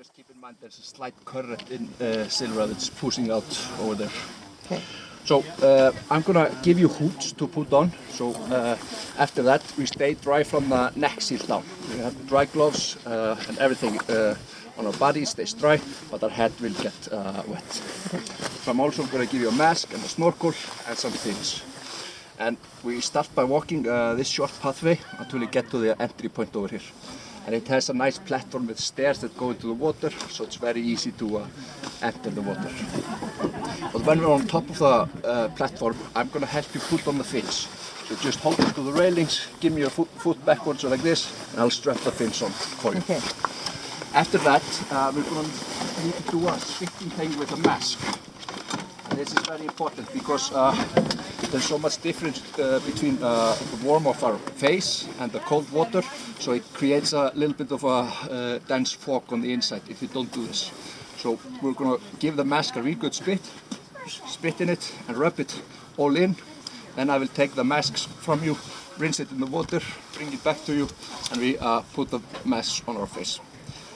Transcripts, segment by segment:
just keep in mind there's a slight current in silver that's pushing out over there. Okay. So I'm gonna give you hoods to put on. So after that we stay dry from the neck seal down. We have dry gloves and everything on our body stays dry, but our head will get wet. So I'm also gonna give you a mask and a snorkel and some things. And we start by walking this short pathway until we get to the entry point over here. And it has a nice platform with stairs that go into the water, so it's very easy to enter the water. But when we're on top of the platform, I'm going to help you put on the fins. So just hold it to the railings, give me your foot backwards or like this, and I'll strap the fins on for you. Okay. After that, we're going to need to do a spitting thing with a mask. And this is very important because there's so much difference between the warmth of our face and the cold water, so it creates a little bit of a dense fog on the inside if you don't do this. So we're going to give the mask a real good spit in it and rub it all in. Then I will take the masks from you, rinse it in the water, bring it back to you, and we put the mask on our face.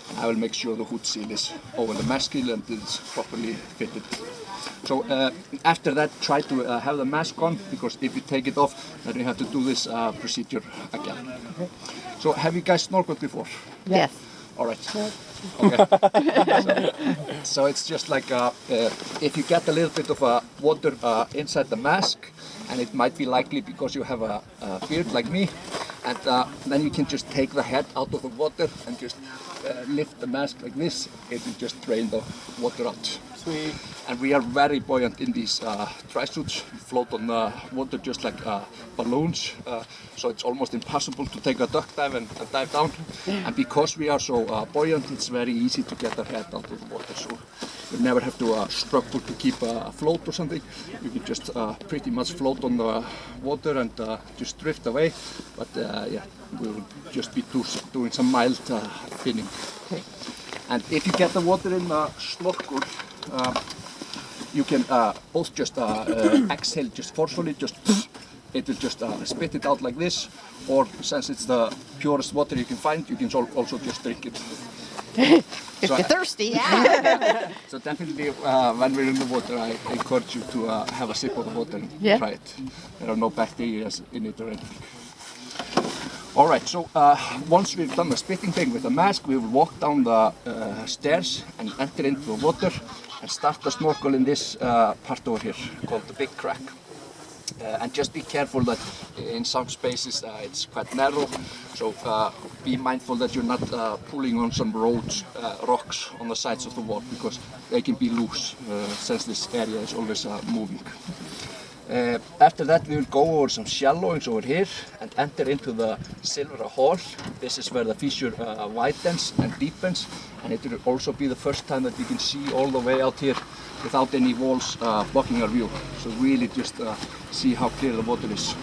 And I will make sure the hood seal is over the mask seal and it's properly fitted. So after that, try to have the mask on, because if you take it off, then you have to do this procedure again. Okay. So have you guys snorkeled before? Yes. All right. Okay. So it's just like if you get a little bit of water inside the mask, and it might be likely because you have a beard like me, and then you can just take the head out of the water and just lift the mask like this. It will just drain the water out. Sweet. And we are very buoyant in these dry suits. We float on the water just like balloons, so it's almost impossible to take a duck dive and dive down. And because we are so buoyant, it's very easy to get our head out of the water. So you never have to struggle to keep afloat or something. You can just pretty much float on the water and just drift away. But yeah, we will just be doing some mild spinning. Okay. And if you get the water in the snorkel, you can both just exhale just forcefully, just it will just spit it out like this, or since it's the purest water you can find, you can also just drink it. If you're thirsty, yeah. So definitely when we're in the water, I encourage you to have a sip of the water and try it. There are no bacteria in it or anything. Alright, so once we've done the spitting thing with the mask, we will walk down the stairs and enter into the water and start the snorkel in this part over here called the big crack. And just be careful that in some spaces it's quite narrow, so be mindful that you're not pulling on some rocks on the sides of the wall, because they can be loose since this area is always moving. After that we will go over some shallowings over here and enter into the silver hall. This is where the fissure widens and deepens, and it will also be the first time that we can see all the way out here without any walls blocking our view. So really just see how clear the water is.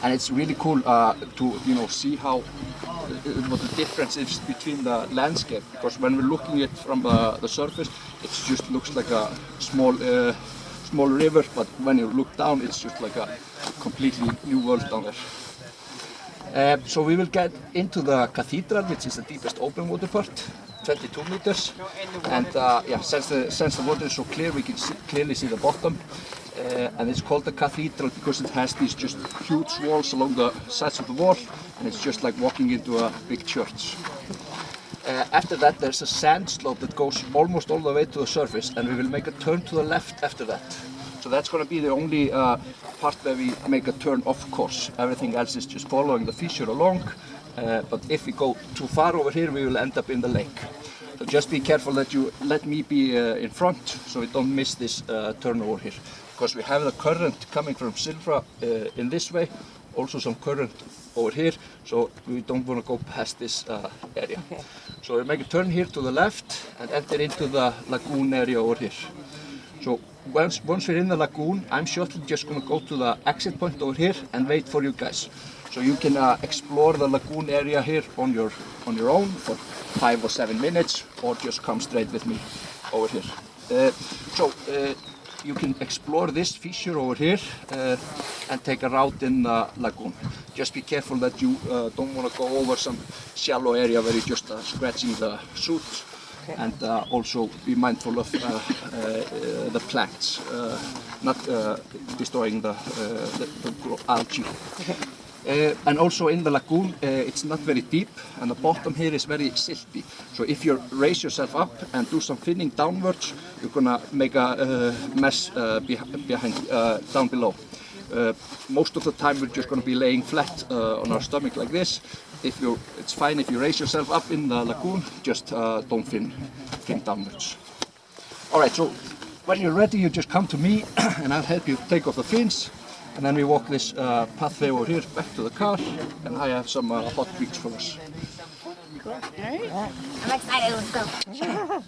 And it's really cool to see how what the difference is between the landscape, because when we're looking at it from the surface, it just looks like a small river, but when you look down, it's just like a completely new world down there. So we will get into the cathedral, which is the deepest open water part, 22 meters. And yeah, since the water is so clear, we can clearly see the bottom. And it's called the cathedral because it has these just huge walls along the sides of the wall, and it's just like walking into a big church. After that, there's a sand slope that goes almost all the way to the surface, and we will make a turn to the left after that. So that's going to be the only part where we make a turn off course. Everything else is just following the fissure along, but if we go too far over here, we will end up in the lake. So just be careful that you let me be in front, so we don't miss this turn over here. Because we have the current coming from Silva in this way, also some current over here, so we don't want to go past this area. Okay. So we'll make a turn here to the left and enter into the lagoon area over here. So once we're in the lagoon, I'm shortly just going to go to the exit point over here and wait for you guys. So you can explore the lagoon area here on your own for 5 or 7 minutes, or just come straight with me over here. You can explore this fissure over here and take a route in the lagoon. Just be careful that you don't want to go over some shallow area where you're just scratching the suit. and also be mindful of the plants, not destroying the algae. And also in the lagoon, it's not very deep, and the bottom here is very silty. So if you raise yourself up and do some finning downwards, you're gonna make a mess down below. Most of the time we're just gonna be laying flat on our stomach like this. It's fine if you raise yourself up in the lagoon, just don't fin downwards. All right, so when you're ready, you just come to me, and I'll help you take off the fins. And then we walk this pathway over here back to the car, and I have some hot treats for us. Cool. All right. I'm excited, let's go.